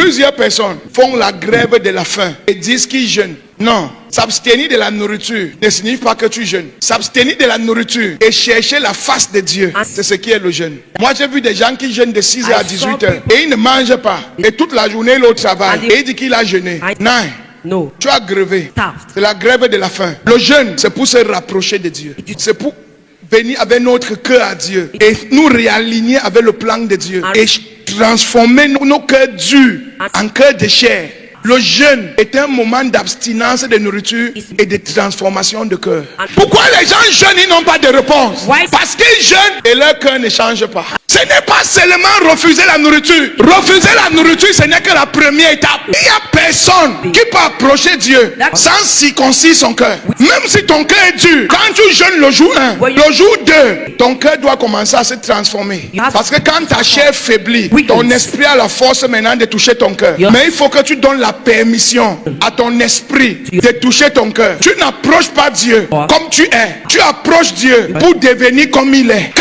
Plusieurs personnes font la grève de la faim et disent qu'ils jeûnent. Non, s'abstenir de la nourriture ne signifie pas que tu jeûnes. S'abstenir de la nourriture et chercher la face de Dieu, c'est ce qui est le jeûne. Moi j'ai vu des gens qui jeûnent de 6h à 18h et ils ne mangent pas. Et toute la journée ils au travail et il dit qu'il a jeûné. Non, tu as grévé. C'est la grève de la faim. Le jeûne, c'est pour se rapprocher de Dieu. C'est pour venir avec notre cœur à Dieu et nous réaligner avec le plan de Dieu et transformer nos cœurs durs en cœurs de chair. Le jeûne est un moment d'abstinence de nourriture et de transformation de cœur. Pourquoi les gens jeûnent, ils n'ont pas de réponse? Parce qu'ils jeûnent et leur cœur ne change pas. Ce n'est pas seulement refuser la nourriture. Refuser la nourriture, ce n'est que la première étape. Il n'y a personne qui peut approcher Dieu sans circoncire son cœur. Même si ton cœur est dur, quand tu jeûnes le jour 1, le jour 2, ton cœur doit commencer à se transformer. Parce que quand ta chair faiblit, ton esprit a la force maintenant de toucher ton cœur. Mais il faut que tu donnes la permission à ton esprit de toucher ton cœur. Tu n'approches pas Dieu comme tu es. Tu approches Dieu pour devenir comme il est.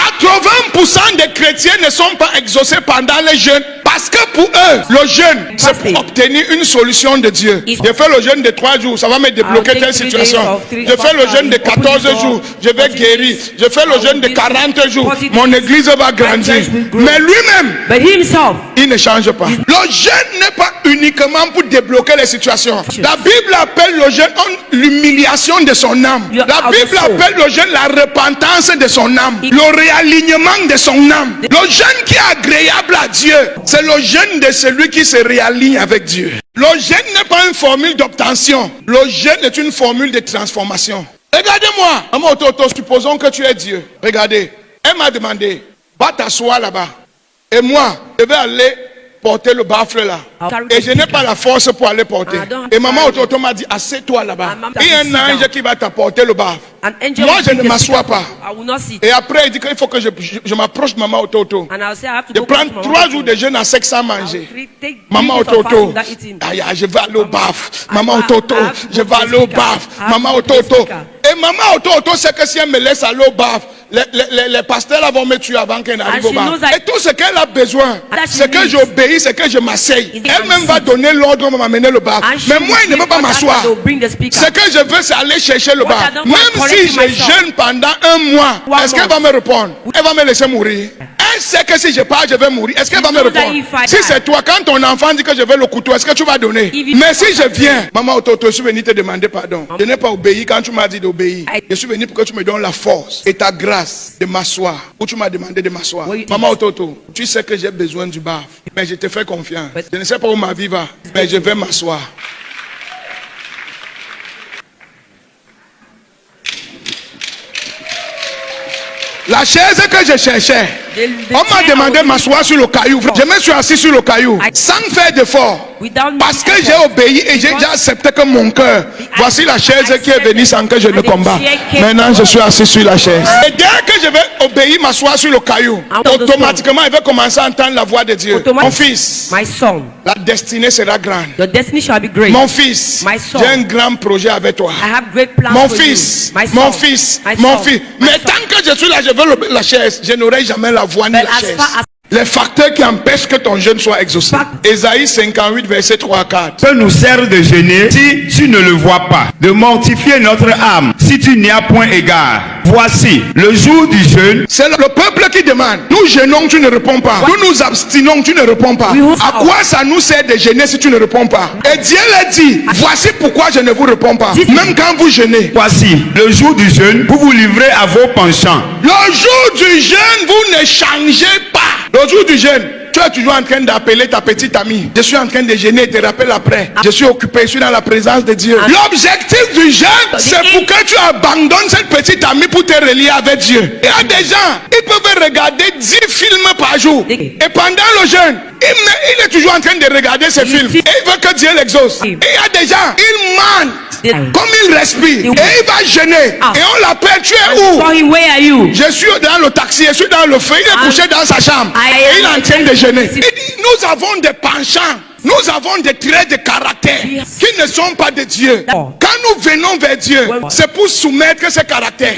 80% des chrétiens ne sont pas exaucés pendant le jeûne parce que pour eux, le jeûne, c'est pour obtenir une solution de Dieu. Je fais le jeûne de 3 jours, ça va me débloquer telle situation. Je fais le jeûne de 14 jours, je vais guérir. Je fais le jeûne de 40 jours, mon église va grandir. Mais lui-même, il ne change pas. Le jeûne n'est pas uniquement pour débloquer les situations. La Bible appelle le jeûne l'humiliation de son âme. La Bible appelle le jeûne la repentance de son âme, le réalignement de son âme. Le jeûne qui est agréable à Dieu, c'est le jeûne de celui qui se réaligne avec Dieu. Le jeûne n'est pas une formule d'obtention. Le jeûne est une formule de transformation. Regardez-moi, supposons que tu es Dieu. Regardez, elle m'a demandé, va t'asseoir là-bas. Et moi, je vais aller porter le baffle là. Et je n'ai pas la force pour aller porter. Et maman Ototo m'a dit, assieds-toi là-bas. Il y a un ange qui va t'apporter le baffle. Moi, je ne m'assois pas. Et après, il dit qu'il faut que je m'approche de maman Ototo. Je prends 3 jours de jeûne à sec sans manger. Maman Ototo, je vais aller au baffle. Maman Ototo, je vais aller au baffle. Maman Ototo. Et maman Ototo sait que si elle me laisse aller au baffle, les pasteurs là vont me tuer avant qu'elle n'arrive au baffle. Et tout ce qu'elle a besoin, c'est que j'obéis, c'est que je m'asseye. Elle-même va donner l'ordre, va m'amener le baffle. Mais moi, il ne veut pas m'asseoir. Ce que je veux, c'est aller chercher le baffle. Même si je jeûne pendant 1 mois, est-ce qu'elle va me répondre? Elle va me laisser mourir. Elle sait que si je pars, je vais mourir. Est-ce qu'elle va me répondre? Si c'est toi, quand ton enfant dit que je veux le couteau, est-ce que tu vas donner? Mais si je viens, maman Ototo, je suis venu te demander pardon. Je n'ai pas obéi quand tu m'as dit d'obéir. Je suis venu pour que tu me donnes la force et ta grâce de m'asseoir. Où tu m'as demandé de m'asseoir. Maman Ototo, tu sais que j'ai besoin du baffle. Mais je te fais confiance. Je ne sais pas où ma vie va, mais je vais m'asseoir. La chaise que je cherchais, on m'a demandé de m'asseoir sur le caillou. Je me suis assis sur le caillou sans faire d'effort. Parce que j'ai obéi et j'ai déjà accepté que mon cœur, voici la chaise qui est venue sans que je ne combatte. Maintenant je suis assis sur la chaise. Et dès que je vais obéir, m'asseoir sur le caillou, automatiquement il va commencer à entendre la voix de Dieu. Mon fils, la destinée sera grande. Mon fils, j'ai un grand projet avec toi. Mon fils, mon fils, mon fils. Mais tant que je suis là, je veux la chaise, je n'aurai jamais la voix ni la chaise. Les facteurs qui empêchent que ton jeûne soit exaucé. Ésaïe 58, verset 3 à 4. Peu nous sert de jeûner si tu ne le vois pas, de mortifier notre âme si tu n'y as point égard. Voici le jour du jeûne. C'est le peuple qui demande. Nous jeûnons, tu ne réponds pas. Nous nous abstinons, tu ne réponds pas. À quoi ça nous sert de jeûner si tu ne réponds pas? Et Dieu l'a dit, voici pourquoi je ne vous réponds pas. Même quand vous jeûnez. Voici le jour du jeûne, vous vous livrez à vos penchants. Le jour du jeûne, vous ne changez pas. Le jour du jeûne, tu es toujours en train d'appeler ta petite amie. Je suis en train de jeûner, te rappelle après. Je suis occupé, je suis dans la présence de Dieu. L'objectif du jeûne, c'est pour que tu abandonnes cette petite amie pour te relier avec Dieu. Il y a des gens, ils peuvent regarder 10 films par jour. Et pendant le jeûne, il est toujours en train de regarder ces films. Et il veut que Dieu l'exauce. Et il y a des gens, ils mentent. Comme il respire. Et il va jeûner. Et on l'appelle, tu es où? Je suis dans le taxi, je suis dans le feu. Il est couché dans sa chambre. Et il est en train de jeûner. Il dit, nous avons des penchants. Nous avons des traits de caractère qui ne sont pas de Dieu. Quand nous venons vers Dieu, c'est pour soumettre ces caractères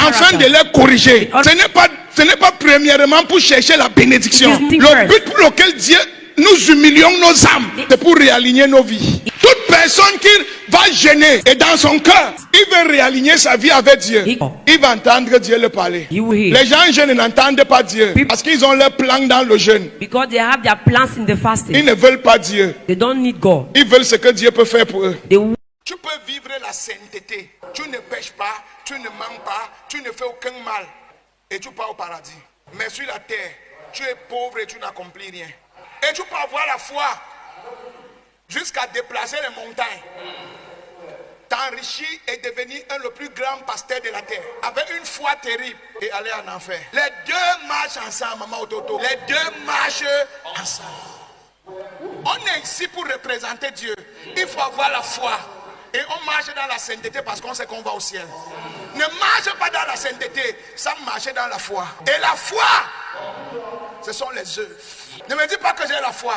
afin de les corriger. Ce n'est pas premièrement pour chercher la bénédiction. Le but pour lequel Dieu nous humilions nos âmes. C'est pour réaligner nos vies. Toute personne qui va gêner et dans son cœur, il veut réaligner sa vie avec Dieu. Il va entendre Dieu le parler. Les gens jeûnent n'entendent pas Dieu parce qu'ils ont leur plan dans le jeûne. Because they have their plans in the fasting. Ils ne veulent pas Dieu. They don't need God. Ils veulent ce que Dieu peut faire pour eux. They Tu peux vivre la sainteté. Tu ne pêches pas, tu ne mens pas, tu ne fais aucun mal. Et tu pars au paradis. Mais sur la terre, tu es pauvre et tu n'accomplis rien. Et tu peux avoir la foi jusqu'à déplacer les montagnes. T'enrichir et devenir un le plus grand pasteur de la terre. Avec une foi terrible et aller en enfer. Les deux marchent ensemble, maman Ototo. Les deux marchent ensemble. On est ici pour représenter Dieu. Il faut avoir la foi. Et on marche dans la sainteté parce qu'on sait qu'on va au ciel. Ne marche pas dans la sainteté sans marcher dans la foi. Et la foi, ce sont les œuvres. Ne me dis pas que j'ai la foi.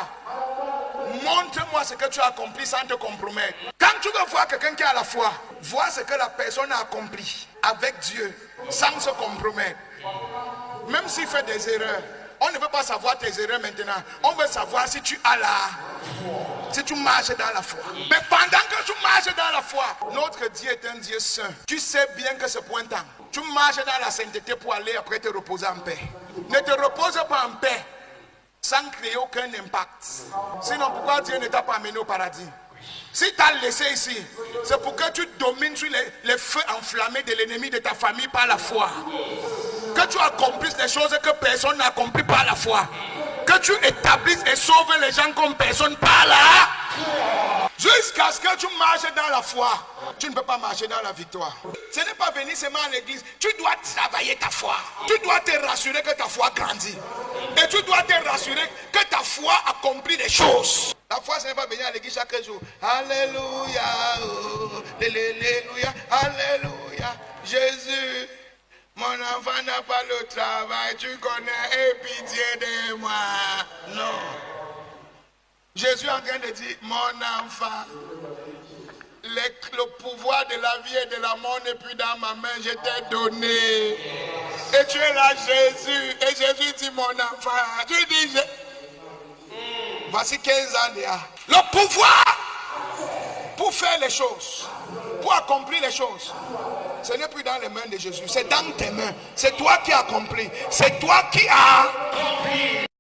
Montre-moi ce que tu as accompli sans te compromettre. Quand tu veux voir quelqu'un qui a la foi, vois ce que la personne a accompli avec Dieu sans se compromettre. Même s'il fait des erreurs, on ne veut pas savoir tes erreurs maintenant. On veut savoir si tu as si tu marches dans la foi. Mais pendant que tu marches dans la foi, notre Dieu est un Dieu saint. Tu sais bien que c'est pour un temps. Tu marches dans la sainteté pour aller après te reposer en paix. Ne te repose pas en paix sans créer aucun impact. Sinon, pourquoi Dieu ne t'a pas amené au paradis? Si tu as laissé ici, c'est pour que tu domines sur les feux enflammés de l'ennemi de ta famille par la foi. Que tu accomplisses des choses que personne n'a accompli par la foi. Que tu établisses et sauves les gens comme personne par là. Jusqu'à ce que tu marches dans la foi. Tu ne peux pas marcher dans la victoire. Ce n'est pas venir seulement à l'église. Tu dois travailler ta foi. Tu dois te rassurer que ta foi grandit. Et tu dois te rassurer que ta foi accomplit des choses. La foi, ce n'est pas venir à l'église chaque jour. Alléluia, oh, alléluia, alléluia, Jésus. Mon enfant n'a pas le travail, tu connais, aie pitié de moi. Non. Jésus est en train de dire, mon enfant, le pouvoir de la vie et de la mort n'est plus dans ma main, je t'ai donné. Et tu es là, Jésus. Et Jésus dit, mon enfant, tu dis, voici 15 ans déjà. Le pouvoir pour faire les choses, pour accomplir les choses. Ce n'est plus dans les mains de Jésus, c'est dans tes mains. C'est toi qui as accompli. C'est toi qui as accompli.